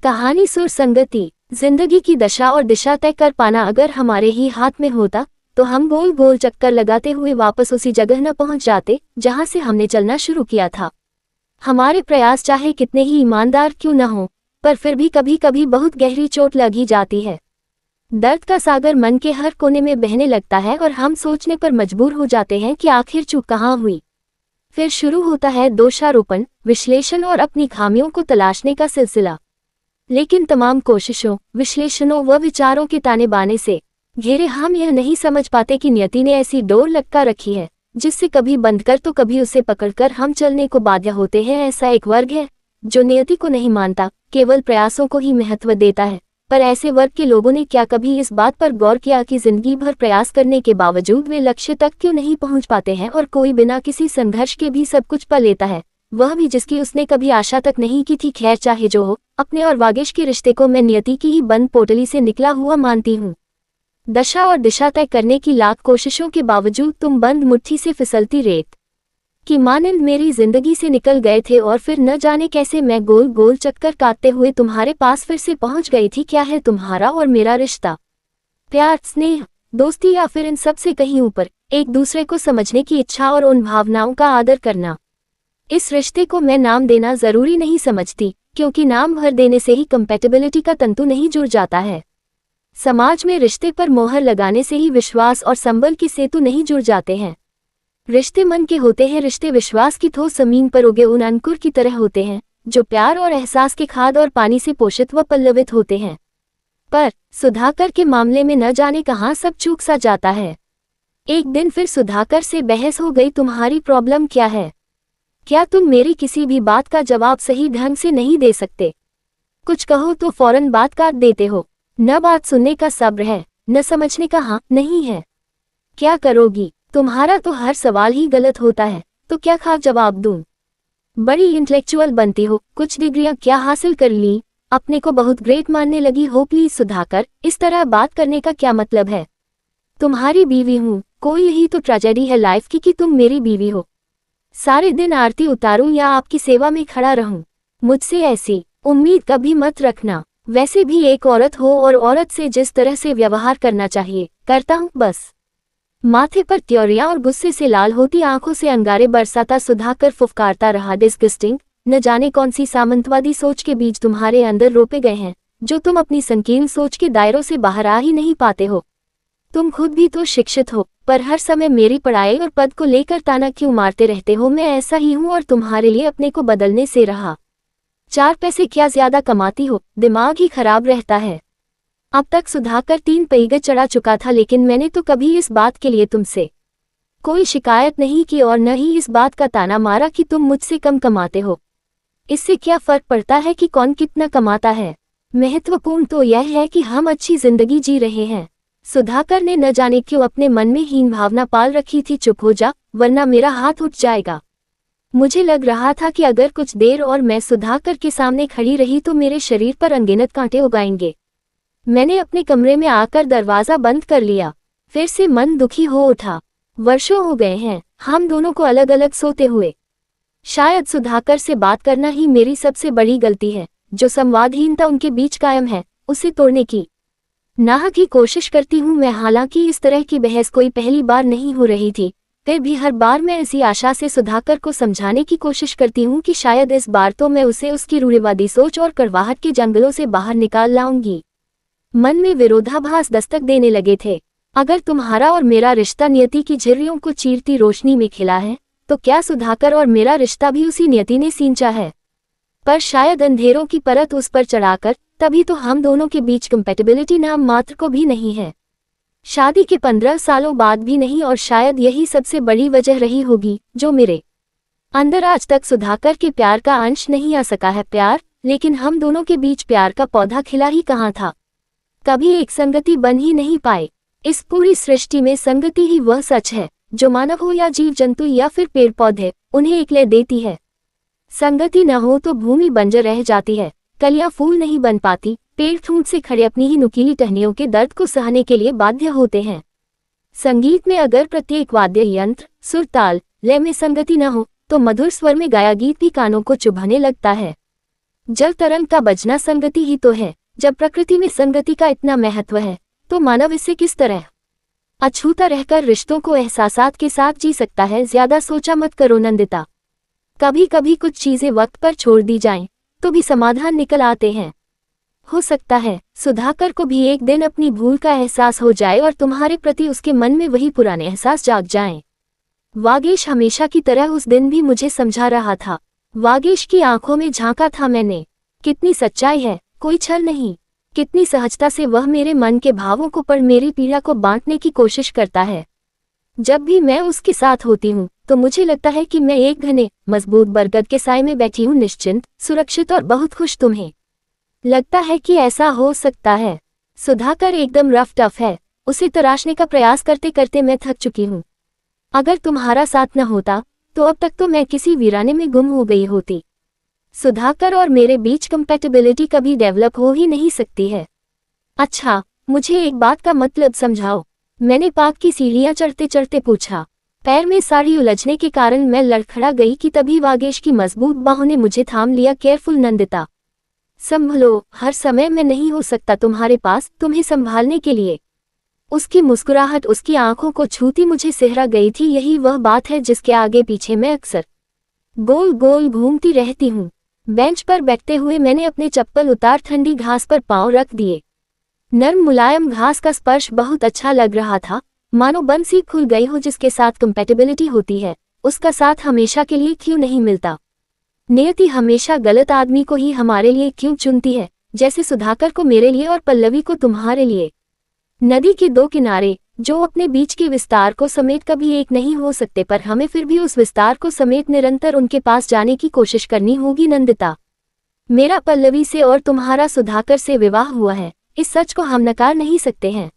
कहानी सुर संगति। जिंदगी की दशा और दिशा तय कर पाना अगर हमारे ही हाथ में होता तो हम गोल गोल चक्कर लगाते हुए वापस उसी जगह न पहुंच जाते जहां से हमने चलना शुरू किया था। हमारे प्रयास चाहे कितने ही ईमानदार क्यों न हो, पर फिर भी कभी कभी बहुत गहरी चोट लगी जाती है। दर्द का सागर मन के हर कोने में बहने लगता है और हम सोचने पर मजबूर हो जाते हैं कि आखिर चूक कहाँ हुई। फिर शुरू होता है दोषारोपण, विश्लेषण और अपनी खामियों को तलाशने का सिलसिला। लेकिन तमाम कोशिशों, विश्लेषणों व विचारों के ताने बाने से घेरे हम यह नहीं समझ पाते कि नियति ने ऐसी डोर लटका रखी है जिससे कभी बंद कर तो कभी उसे पकड़कर हम चलने को बाध्य होते हैं। ऐसा एक वर्ग है जो नियति को नहीं मानता, केवल प्रयासों को ही महत्व देता है। पर ऐसे वर्ग के लोगों ने क्या कभी इस बात पर गौर किया कि जिंदगी भर प्रयास करने के बावजूद वे लक्ष्य तक क्यों नहीं पहुंच पाते हैं और कोई बिना किसी संघर्ष के भी सब कुछ पा लेता है, वह भी जिसकी उसने कभी आशा तक नहीं की थी। खैर चाहे जो हो, अपने और वागेश के रिश्ते को मैं नियति की ही बंद पोटली से निकला हुआ मानती हूँ। दशा और दिशा तय करने की लाख कोशिशों के बावजूद तुम बंद मुट्ठी से फिसलती रेत की मानंद मेरी जिंदगी से निकल गए थे और फिर न जाने कैसे मैं गोल गोल चक्कर काटते हुए तुम्हारे पास फिर से पहुंच गई थी। क्या है तुम्हारा और मेरा रिश्ता? प्यार, स्नेह, दोस्ती या फिर इन सब से कहीं ऊपर एक दूसरे को समझने की इच्छा और उन भावनाओं का आदर करना? इस रिश्ते को मैं नाम देना जरूरी नहीं समझती, क्योंकि नाम भर देने से ही कंपैटिबिलिटी का तंतु नहीं जुड़ जाता है। समाज में रिश्ते पर मोहर लगाने से ही विश्वास और संबल के सेतु नहीं जुड़ जाते हैं। रिश्ते मन के होते हैं, रिश्ते विश्वास की ठोस जमीन पर उगे उन अंकुर की तरह होते हैं जो प्यार और एहसास के खाद और पानी से पोषित व पल्लवित होते हैं। पर सुधाकर के मामले में न जाने कहाँ सब चूक सा जाता है। एक दिन फिर सुधाकर से बहस हो गई। तुम्हारी प्रॉब्लम क्या है? क्या तुम मेरी किसी भी बात का जवाब सही ढंग से नहीं दे सकते? कुछ कहो तो फौरन बात काट देते हो। न बात सुनने का सब्र है, न समझने का हाँ नहीं है। क्या करोगी? तुम्हारा तो हर सवाल ही गलत होता है, तो क्या खाक जवाब दूं? बड़ी इंटेलेक्चुअल बनती हो, कुछ डिग्रियां क्या हासिल कर ली, अपने को बहुत ग्रेट मानने लगी हो। प्लीज सुधाकर, इस तरह बात करने का क्या मतलब है? तुम्हारी बीवी हूं, कोई यही तो ट्रेजेडी है लाइफ की कि तुम मेरी बीवी हो। सारे दिन आरती उतारूं या आपकी सेवा में खड़ा रहूं? मुझसे ऐसी उम्मीद कभी मत रखना। वैसे भी एक औरत हो और औरत से जिस तरह से व्यवहार करना चाहिए करता हूं बस। माथे पर त्योरियां और गुस्से से लाल होती आंखों से अंगारे बरसाता सुधाकर फुफकारता रहा। डिस्गस्टिंग। न जाने कौन सी सामंतवादी सोच के बीज तुम्हारे अंदर रोपे गए हैं जो तुम अपनी संकीर्ण सोच के दायरों से बाहर आ ही नहीं पाते हो। तुम खुद भी तो शिक्षित हो, पर हर समय मेरी पढ़ाई और पद को लेकर ताना क्यों मारते रहते हो? मैं ऐसा ही हूं और तुम्हारे लिए अपने को बदलने से रहा। 4 पैसे क्या ज्यादा कमाती हो, दिमाग ही खराब रहता है। अब तक सुधाकर 3 पहिए चढ़ा चुका था, लेकिन मैंने तो कभी इस बात के लिए तुमसे कोई शिकायत नहीं की और न ही इस बात का ताना मारा कि तुम मुझसे कम कमाते हो। इससे क्या फर्क पड़ता है कि कौन कितना कमाता है? महत्वपूर्ण तो यह है कि हम अच्छी जिंदगी जी रहे हैं। सुधाकर ने न जाने क्यों अपने मन में हीन भावना पाल रखी थी। चुप हो जा, वरना मेरा हाथ उठ जाएगा। मुझे लग रहा था कि अगर कुछ देर और मैं सुधाकर के सामने खड़ी रही तो मेरे शरीर पर अनगिनत कांटे उगाएंगे। मैंने अपने कमरे में आकर दरवाजा बंद कर लिया। फिर से मन दुखी हो उठा। वर्षों हो गए हैं हम दोनों को अलग अलग सोते हुए। शायद सुधाकर से बात करना ही मेरी सबसे बड़ी गलती है। जो संवादहीनता उनके बीच कायम है, उसे तोड़ने की नाहक ही कोशिश करती हूँ मैं। हालांकि इस तरह की बहस कोई पहली बार नहीं हो रही थी, फिर भी हर बार मैं इसी आशा से सुधाकर को समझाने की कोशिश करती हूँ कि शायद इस बार तो मैं उसे उसकी रूढ़िवादी सोच और कड़वाहट के जंगलों से बाहर निकाल लाऊंगी। मन में विरोधाभास दस्तक देने लगे थे। अगर तुम्हारा और मेरा रिश्ता नियति की झिर्रियों को चीरती रोशनी में खिला है, तो क्या सुधाकर और मेरा रिश्ता भी उसी नियति ने सींचा है? पर शायद अंधेरों की परत उस पर चढ़ाकर, तभी तो हम दोनों के बीच कंपैटिबिलिटी नाम मात्र को भी नहीं है। शादी के 15 सालों बाद भी नहीं, और शायद यही सबसे बड़ी वजह रही होगी जो मेरे अंदर आज तक सुधाकर के प्यार का अंश नहीं आ सका है। प्यार, लेकिन हम दोनों के बीच प्यार का पौधा खिला ही कहाँ था? कभी एक संगति बन ही नहीं पाए। इस पूरी सृष्टि में संगति ही वह सच है जो मानव हो या जीव जंतु या फिर पेड़ पौधे, उन्हें एकले देती है। संगति न हो तो भूमि बंजर रह जाती है, कलियां फूल नहीं बन पाती, पेड़ ठूंठ से खड़े अपनी ही नुकीली टहनियों के दर्द को सहने के लिए बाध्य होते हैं। संगीत में अगर प्रत्येक वाद्य यंत्र, सुर, ताल, लय में संगति न हो तो मधुर स्वर में गाया गीत भी कानों को चुभाने लगता है। जल तरंग का बजना संगति ही तो है। जब प्रकृति में संगति का इतना महत्व है तो मानव इससे किस तरह अछूता रहकर रिश्तों को एहसासात के साथ जी सकता है। ज्यादा सोचा मत करो नंदिता। कभी कभी कुछ चीजें वक्त पर छोड़ दी जाएं तो भी समाधान निकल आते हैं। हो सकता है सुधाकर को भी एक दिन अपनी भूल का एहसास हो जाए और तुम्हारे प्रति उसके मन में वही पुराने एहसास जाग जाएं। वागेश हमेशा की तरह उस दिन भी मुझे समझा रहा था। वागेश की आंखों में झांका था मैंने। कितनी सच्चाई है, कोई छल नहीं। कितनी सहजता से वह मेरे मन के भावों को पढ़ मेरी पीड़ा को बांटने की कोशिश करता है। जब भी मैं उसके साथ होती हूँ तो मुझे लगता है कि मैं एक घने मजबूत बरगद के साए में बैठी हूँ, निश्चिंत, सुरक्षित और बहुत खुश। तुम्हें लगता है कि ऐसा हो सकता है? सुधाकर एकदम रफ टफ है। उसे तराशने का प्रयास करते करते मैं थक चुकी हूँ। अगर तुम्हारा साथ न होता तो अब तक तो मैं किसी वीराने में गुम हो गई होती। सुधाकर और मेरे बीच कंपैटिबिलिटी कभी डेवलप हो ही नहीं सकती है। अच्छा, मुझे एक बात का मतलब समझाओ, मैंने पाक की सीढ़ियां चढ़ते चढ़ते पूछा। पैर में साड़ी उलझने के कारण मैं लड़खड़ा गई कि तभी वागेश की मजबूत बाहों ने मुझे थाम लिया। केयरफुल नंदिता, संभलो, हर समय मैं नहीं हो सकता तुम्हारे पास तुम्हें संभालने के लिए। उसकी मुस्कुराहट उसकी आंखों को छूती मुझे सिहरा गई थी। यही वह बात है जिसके आगे पीछे मैं अक्सर गोल गोल घूमती रहती हूँ। बेंच पर बैठते हुए मैंने अपने चप्पल उतार ठंडी घास पर पांव रख दिए। नर्म मुलायम घास का स्पर्श बहुत अच्छा लग रहा था, मानो बंसी खुल गई हो। जिसके साथ कंपैटिबिलिटी होती है उसका साथ हमेशा के लिए क्यों नहीं मिलता? नियति हमेशा गलत आदमी को ही हमारे लिए क्यों चुनती है, जैसे सुधाकर को मेरे लिए और पल्लवी को तुम्हारे लिए। नदी के दो किनारे जो अपने बीच के विस्तार को समेट कभी एक नहीं हो सकते, पर हमें फिर भी उस विस्तार को समेट निरंतर उनके पास जाने की कोशिश करनी होगी। नंदिता, मेरा पल्लवी से और तुम्हारा सुधाकर से विवाह हुआ है, इस सच को हम नकार नहीं सकते हैं।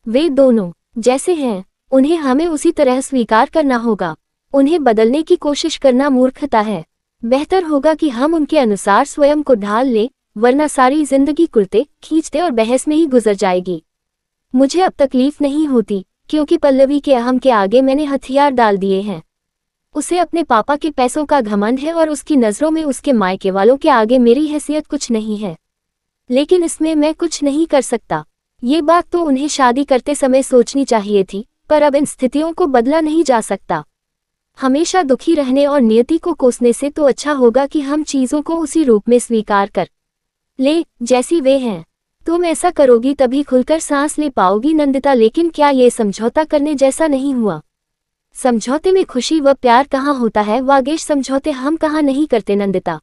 वे दोनों जैसे हैं उन्हें हमें उसी तरह स्वीकार करना होगा। उन्हें बदलने की कोशिश करना मूर्खता है। बेहतर होगा कि हम उनके अनुसार स्वयं को ढाल लें, वरना सारी जिंदगी कुर्ते खींचते और बहस में ही गुजर जाएगी। मुझे अब तकलीफ नहीं होती क्योंकि पल्लवी के अहम के आगे मैंने हथियार डाल दिए हैं। उसे अपने पापा के पैसों का घमंड है और उसकी नज़रों में उसके मायके वालों के आगे मेरी हैसियत कुछ नहीं है। लेकिन इसमें मैं कुछ नहीं कर सकता। ये बात तो उन्हें शादी करते समय सोचनी चाहिए थी, पर अब इन स्थितियों को बदला नहीं जा सकता। हमेशा दुखी रहने और नियति को कोसने से तो अच्छा होगा कि हम चीज़ों को उसी रूप में स्वीकार कर ले जैसी वे हैं। तुम ऐसा करोगी तभी खुलकर सांस ले पाओगी नंदिता। लेकिन क्या ये समझौता करने जैसा नहीं हुआ? समझौते में खुशी व प्यार कहाँ होता है वागेश? समझौते हम कहाँ नहीं करते नंदिता।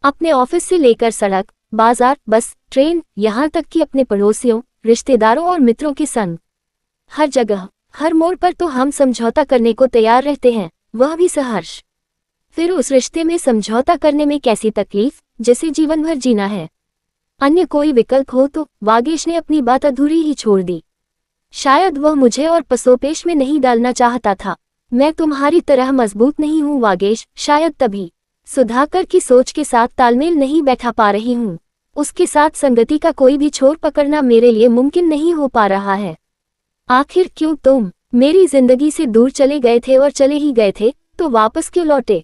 अपने ऑफिस से लेकर सड़क, बाजार, बस, ट्रेन, यहाँ तक कि अपने पड़ोसियों, रिश्तेदारों और मित्रों के संग, हर जगह, हर मोड़ पर तो हम समझौता करने को तैयार रहते हैं, वह भी सहर्ष। फिर उस रिश्ते में समझौता करने में कैसी तकलीफ जिसे जीवन भर जीना है। अन्य कोई विकल्प हो तो? वागेश ने अपनी बात अधूरी ही छोड़ दी। शायद वह मुझे और पसोपेश में नहीं डालना चाहता था। मैं तुम्हारी तरह मजबूत नहीं हूँ वागेश, शायद तभी सुधाकर की सोच के साथ तालमेल नहीं बैठा पा रही हूँ। उसके साथ संगति का कोई भी छोर पकड़ना मेरे लिए मुमकिन नहीं हो पा रहा है। आखिर क्यों तुम मेरी जिंदगी से दूर चले गए थे, और चले ही गए थे तो वापस क्यों लौटे?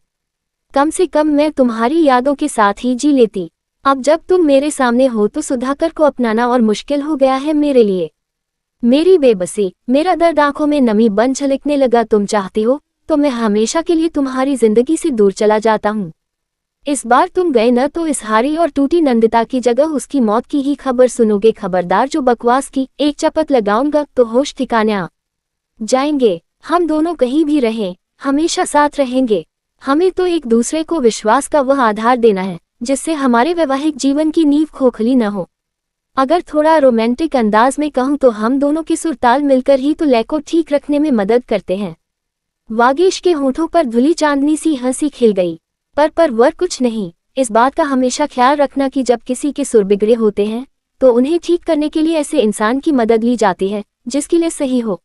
कम से कम मैं तुम्हारी यादों के साथ ही जी लेती। अब जब तुम मेरे सामने हो तो सुधाकर को अपनाना और मुश्किल हो गया है मेरे लिए। मेरी बेबसी, मेरा दर्द आंखों में नमी बन झलकने लगा। तुम चाहती हो तो मैं हमेशा के लिए तुम्हारी जिंदगी से दूर चला जाता हूँ। इस बार तुम गए न तो इस हारी और टूटी नंदिता की जगह उसकी मौत की ही खबर सुनोगे। खबरदार, जो बकवास की एक चपत लगाऊंगा तो होश ठिकाने आ जाएंगे। हम दोनों कहीं भी रहें हमेशा साथ रहेंगे। हमें तो एक दूसरे को विश्वास का वह आधार देना है जिससे हमारे वैवाहिक जीवन की नींव खोखली न हो। अगर थोड़ा रोमांटिक अंदाज में कहूँ तो हम दोनों के सुरताल मिलकर ही तो लय को ठीक रखने में मदद करते हैं। वागेश के होठों पर धुली चांदनी सी हंसी खिल गई। पर वह कुछ नहीं। इस बात का हमेशा ख्याल रखना कि जब किसी के सुर बिगड़े होते हैं तो उन्हें ठीक करने के लिए ऐसे इंसान की मदद ली जाती है जिसके लिए सही हो।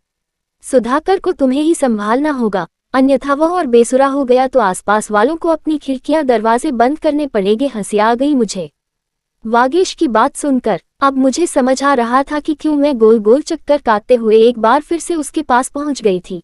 सुधाकर को तुम्हें ही संभालना होगा, अन्यथा वह और बेसुरा हो गया तो आसपास वालों को अपनी खिड़कियां दरवाजे बंद करने पड़ेंगे। हंसी आ गई मुझे वागेश की बात सुनकर। अब मुझे समझ आ रहा था कि क्यों मैं गोल गोल चक्कर काटते हुए एक बार फिर से उसके पास पहुंच गई थी।